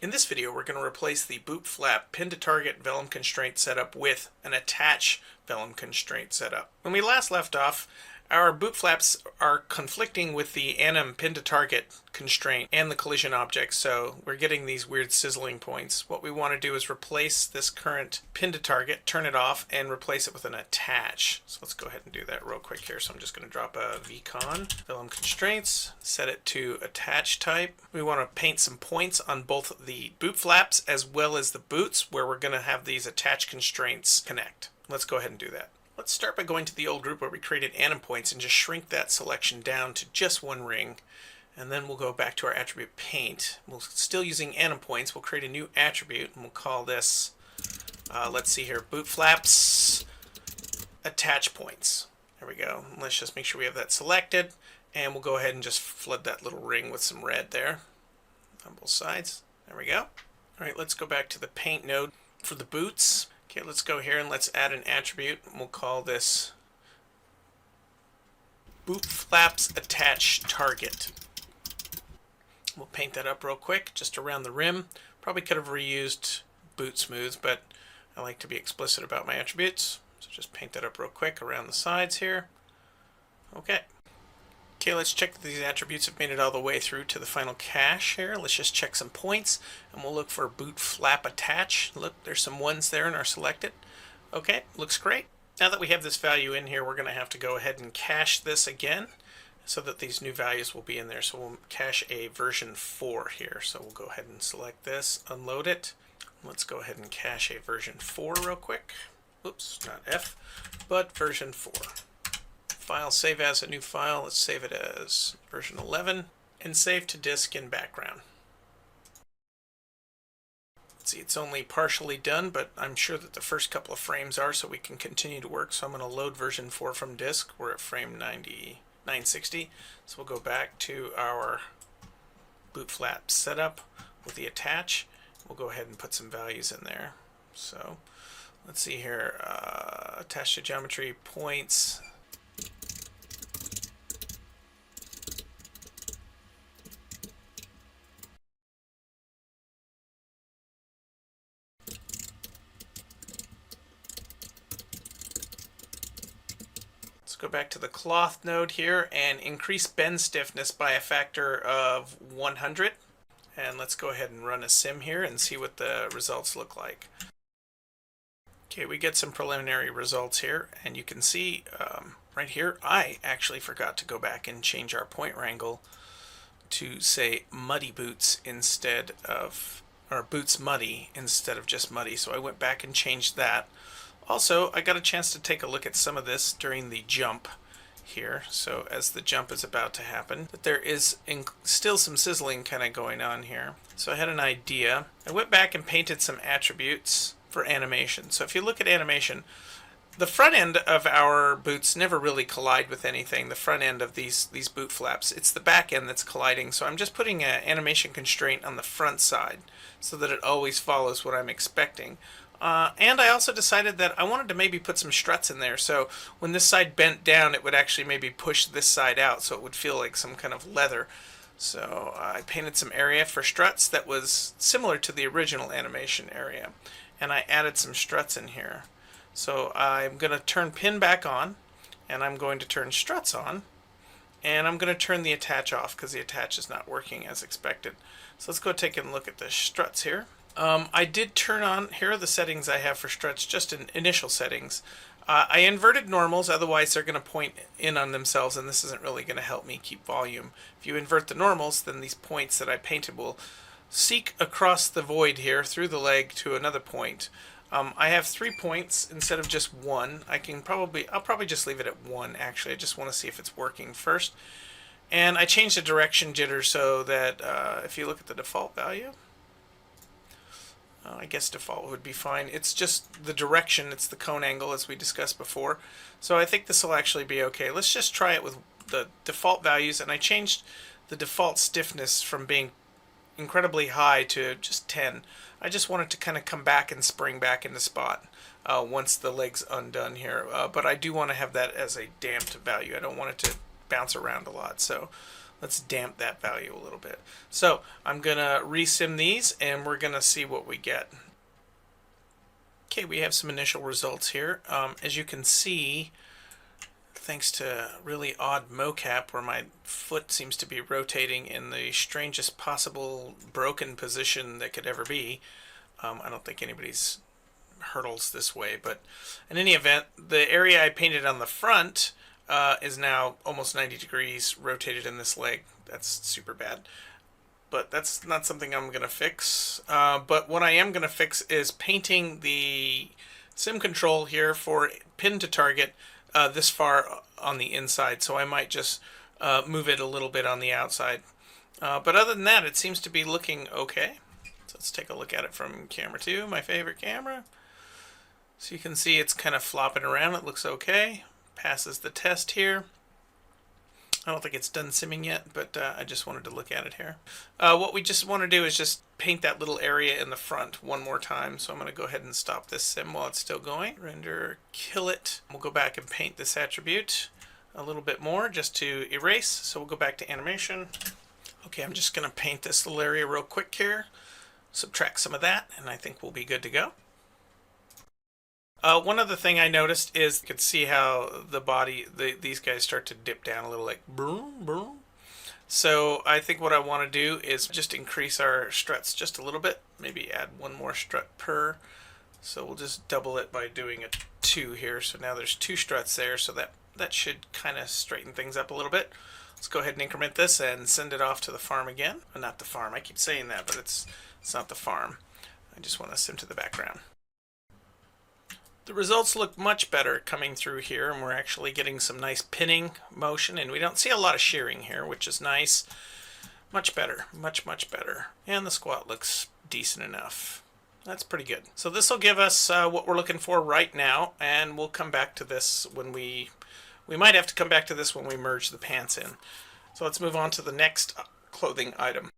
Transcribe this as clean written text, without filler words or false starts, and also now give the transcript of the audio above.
In this video, we're going to replace the boot flap pin to target vellum constraint setup with an attach vellum constraint setup. When we last left off, our boot flaps are conflicting with the anim pin to target constraint and the collision object, so we're getting these weird sizzling points. What we want to do is replace this current pin to target, turn it off, and replace it with an attach. So let's go ahead and do that real quick here. So I'm just going to drop a vcon, vellum constraints, set it to attach type. We want to paint some points on both the boot flaps as well as the boots where we're going to have these attach constraints connect. Let's go ahead and do that. Let's start by going to the old group where we created anim points and just shrink that selection down to just one ring. And then we'll go back to our attribute paint. We'll still using anim points. We'll create a new attribute and we'll call this, let's see here, boot flaps attach points. There we go. Let's just make sure we have that selected. And we'll go ahead and just flood that little ring with some red there on both sides. There we go. All right, let's go back to the paint node for the boots. Okay, let's go here and let's add an attribute. We'll call this boot flaps attach target. We'll paint that up real quick, just around the rim. Probably could have reused boot smooth, but I like to be explicit about my attributes. So just paint that up real quick around the sides here. Okay. Okay, let's check that these attributes have made it all the way through to the final cache here. Let's just check some points, and we'll look for boot flap attach. Look, there's some ones there in our selected. Okay, looks great. Now that we have this value in here, we're going to have to go ahead and cache this again so that these new values will be in there. So we'll cache a version 4 here. So we'll go ahead and select this, unload it. Let's go ahead and cache a version 4 real quick. Oops, not F, but version 4. File, save as a new file. Let's save it as version 11 and save to disk in background. Let's see, it's only partially done, but I'm sure that the first couple of frames are, so we can continue to work. So I'm going to load version 4 from disk. We're at frame 960. So we'll go back to our boot flap setup with the attach. We'll go ahead and put some values in there. So let's see here, attach to geometry points. Go back to the cloth node here and increase bend stiffness by a factor of 100. And let's go ahead and run a sim here and see what the results look like. Okay, we get some preliminary results here, and you can see right here, I actually forgot to go back and change our point wrangle to say muddy boots instead of, or boots muddy instead of just muddy. So I went back and changed that. Also, I got a chance to take a look at some of this during the jump here. So as the jump is about to happen, but there is still some sizzling kind of going on here. So I had an idea. I went back and painted some attributes for animation. So if you look at animation, the front end of our boots never really collide with anything. The front end of these boot flaps, it's the back end that's colliding. So I'm just putting an animation constraint on the front side so that it always follows what I'm expecting. And I also decided that I wanted to maybe put some struts in there, so when this side bent down it would actually maybe push this side out so it would feel like some kind of leather. So I painted some area for struts that was similar to the original animation area, and I added some struts in here. So I'm going to turn pin back on, and I'm going to turn struts on, and I'm going to turn the attach off because the attach is not working as expected. So let's go take a look at the struts here. I did turn on, here are the settings I have for struts, just in initial settings. I inverted normals, otherwise they're going to point in on themselves, and this isn't really going to help me keep volume. If you invert the normals, then these points that I painted will seek across the void here through the leg to another point. I have 3 points instead of just 1. I'll probably just leave it at 1 actually. I just want to see if it's working first. And I changed the direction jitter so that if you look at the default value, I guess default would be fine. It's just the direction, it's the cone angle as we discussed before. So I think this will actually be okay. Let's just try it with the default values, and I changed the default stiffness from being incredibly high to just 10. I just want it to kind of come back and spring back into spot once the leg's undone here. But I do want to have that as a damped value. I don't want it to bounce around a lot. So let's damp that value a little bit. So I'm gonna resim these and we're gonna see what we get. Okay, we have some initial results here. As you can see, thanks to really odd mocap where my foot seems to be rotating in the strangest possible broken position that could ever be. I don't think anybody's hurdles this way, but in any event, the area I painted on the front is now almost 90 degrees rotated in this leg. That's super bad. But that's not something I'm going to fix. But what I am going to fix is painting the sim control here for pin to target this far on the inside. So I might just move it a little bit on the outside. But other than that, it seems to be looking okay. So let's take a look at it from camera 2, my favorite camera. So you can see it's kind of flopping around. It looks okay. Passes the test here. I don't think it's done simming yet, but I just wanted to look at it here. What we just want to do is just paint that little area in the front one more time. So I'm going to go ahead and stop this sim while it's still going. Render, kill it. We'll go back and paint this attribute a little bit more just to erase. So we'll go back to animation. Okay, I'm just going to paint this little area real quick here. Subtract some of that, and I think we'll be good to go. One other thing I noticed is you can see how the body, these guys start to dip down a little, like boom, boom. So I think what I want to do is just increase our struts just a little bit, maybe add one more strut per. So we'll just double it by doing a 2 here. So now there's 2 struts there, so that should kind of straighten things up a little bit. Let's go ahead and increment this and send it off to the farm again. Well, not the farm, I keep saying that, but it's not the farm. I just want to sim to the background. The results look much better coming through here, and we're actually getting some nice pinning motion, and we don't see a lot of shearing here, which is nice. Much better, much better. And the squat looks decent enough. That's pretty good. So this will give us what we're looking for right now, and we'll come back to this when we might have to come back to this when we merge the pants in. So let's move on to the next clothing item.